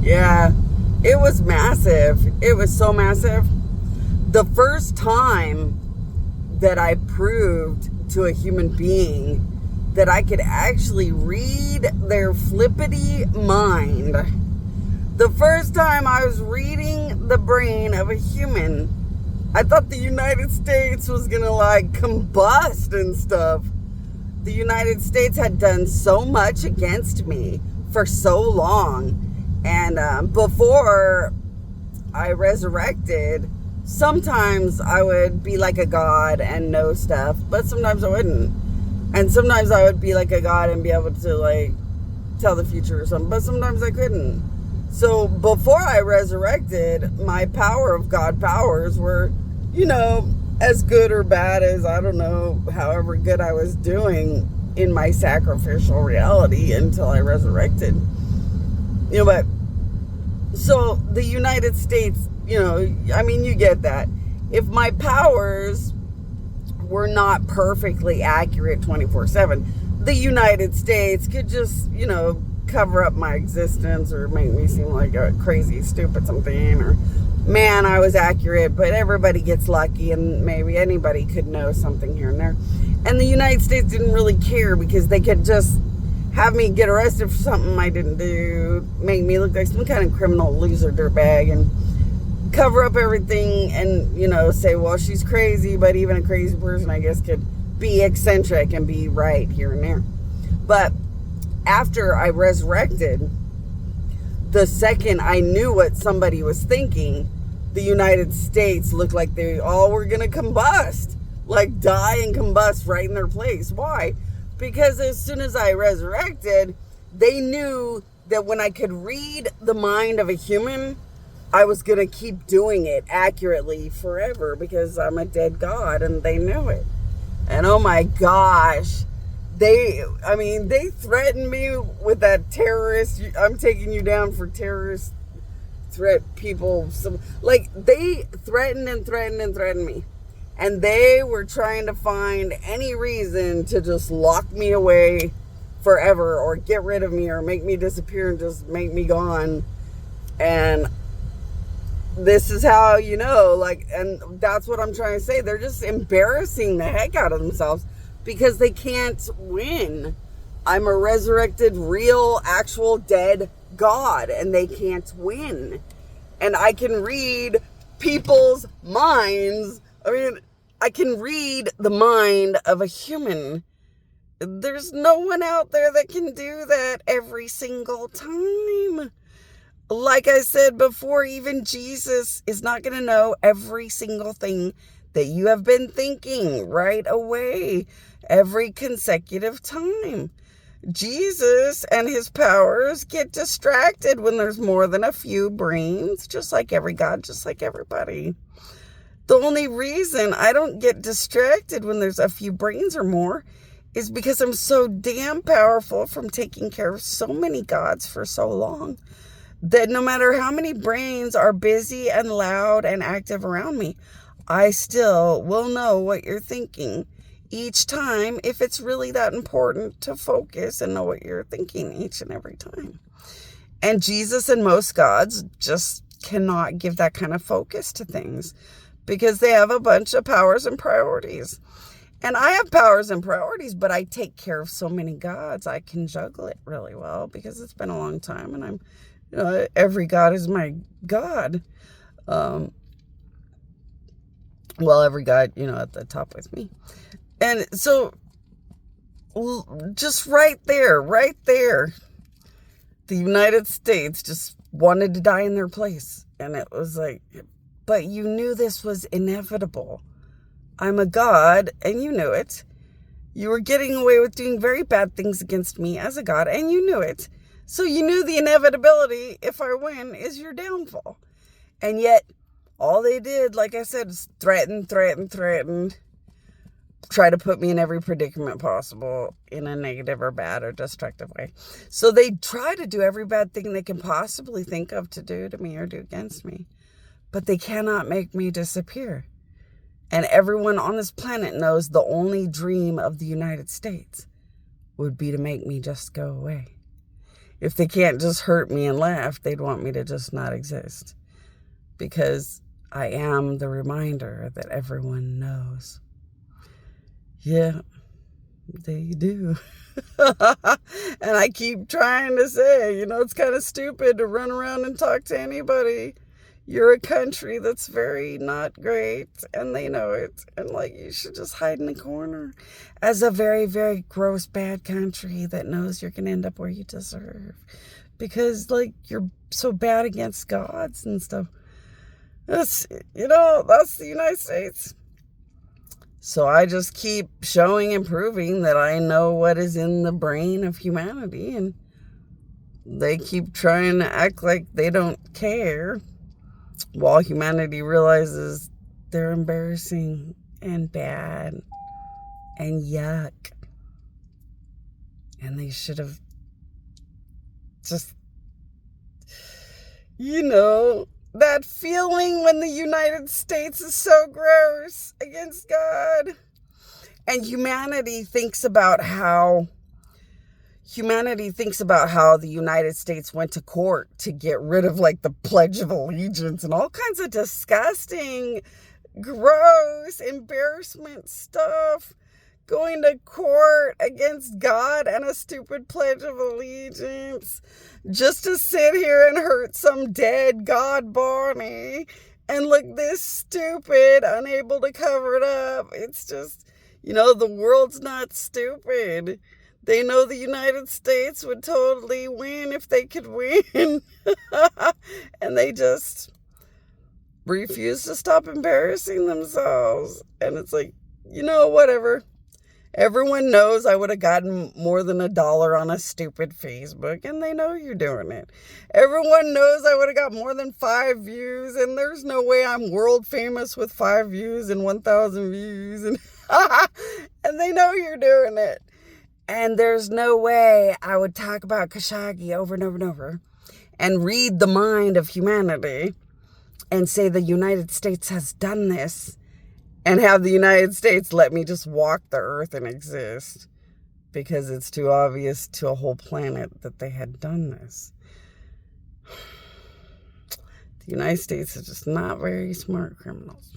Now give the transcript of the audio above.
Yeah, it was massive. It was so massive. The first time that I proved to a human being that I could actually read their flippity mind, the first time I was reading the brain of a human, I thought the United States was gonna like combust and stuff. The United States had done so much against me for so long. And before I resurrected, sometimes I would be like a god and know stuff, but sometimes I wouldn't. And sometimes I would be like a god and be able to like tell the future or something, but sometimes I couldn't. So before I resurrected, my power of God powers were, as good or bad as, I don't know, however good I was doing in my sacrificial reality until I resurrected. But so the United States, you get that. If my powers were not perfectly accurate 24/7, the United States could just, cover up my existence or make me seem like a crazy, stupid something, or man, I was accurate, but everybody gets lucky and maybe anybody could know something here and there. And the United States didn't really care because they could just have me get arrested for something I didn't do, make me look like some kind of criminal loser dirtbag, and cover up everything and, say, well, she's crazy, but even a crazy person, I guess, could be eccentric and be right here and there. But after I resurrected, the second I knew what somebody was thinking, the United States looked like they all were going to combust, like die and combust right in their place. Why? Because as soon as I resurrected, they knew that when I could read the mind of a human, I was going to keep doing it accurately forever because I'm a dead god, and they knew it. And oh my gosh, they threatened me with that terrorist, I'm taking you down for terrorist threat people. They threatened and threatened and threatened me. And they were trying to find any reason to just lock me away forever or get rid of me or make me disappear and just make me gone. And this is how, and that's what I'm trying to say. They're just embarrassing the heck out of themselves because they can't win. I'm a resurrected, real, actual, dead God, and they can't win. And I can read people's minds. I can read the mind of a human. There's no one out there that can do that every single time. Like I said before, even Jesus is not going to know every single thing that you have been thinking right away, every consecutive time. Jesus and his powers get distracted when there's more than a few brains, just like every God, just like everybody. The only reason I don't get distracted when there's a few brains or more is because I'm so damn powerful from taking care of so many gods for so long that no matter how many brains are busy and loud and active around me, I still will know what you're thinking each time if it's really that important to focus and know what you're thinking each and every time. And Jesus and most gods just cannot give that kind of focus to things because they have a bunch of powers and priorities. And I have powers and priorities, but I take care of so many gods, I can juggle it really well because it's been a long time and I'm every god is my god. Every god, at the top with me. And so, just right there, the United States just wanted to die in their place. And it was like, but you knew this was inevitable. I'm a god, and you knew it. You were getting away with doing very bad things against me as a god, and you knew it. So you knew the inevitability, if I win, is your downfall. And yet, all they did, like I said, is threaten, try to put me in every predicament possible in a negative or bad or destructive way. So they try to do every bad thing they can possibly think of to do to me or do against me. But they cannot make me disappear. And everyone on this planet knows the only dream of the United States would be to make me just go away. If they can't just hurt me and laugh, they'd want me to just not exist. Because I am the reminder that everyone knows. Yeah, they do. And I keep trying to say, it's kind of stupid to run around and talk to anybody. You're a country that's very not great, and they know it. And, you should just hide in the corner as a very, very gross, bad country that knows you're going to end up where you deserve. Because, you're so bad against gods and stuff. That's the United States. So I just keep showing and proving that I know what is in the brain of humanity, and they keep trying to act like they don't care, while humanity realizes they're embarrassing and bad and yuck. And they should have just, that feeling when the United States is so gross against God. And humanity thinks about how the United States went to court to get rid of the Pledge of Allegiance and all kinds of disgusting, gross, embarrassment stuff. Going to court against God and a stupid Pledge of Allegiance just to sit here and hurt some dead God body and look this stupid, unable to cover it up. It's just, the world's not stupid. They know the United States would totally win if they could win. And they just refuse to stop embarrassing themselves. And it's whatever. Everyone knows I would have gotten more than $1 on a stupid Facebook, and they know you're doing it. Everyone knows I would have got more than 5 views, and there's no way I'm world famous with 5 views and 1,000 views. And they know you're doing it. And there's no way I would talk about Khashoggi over and over and over and read the mind of humanity and say the United States has done this and have the United States let me just walk the earth and exist because it's too obvious to a whole planet that they had done this. The United States is just not very smart criminals.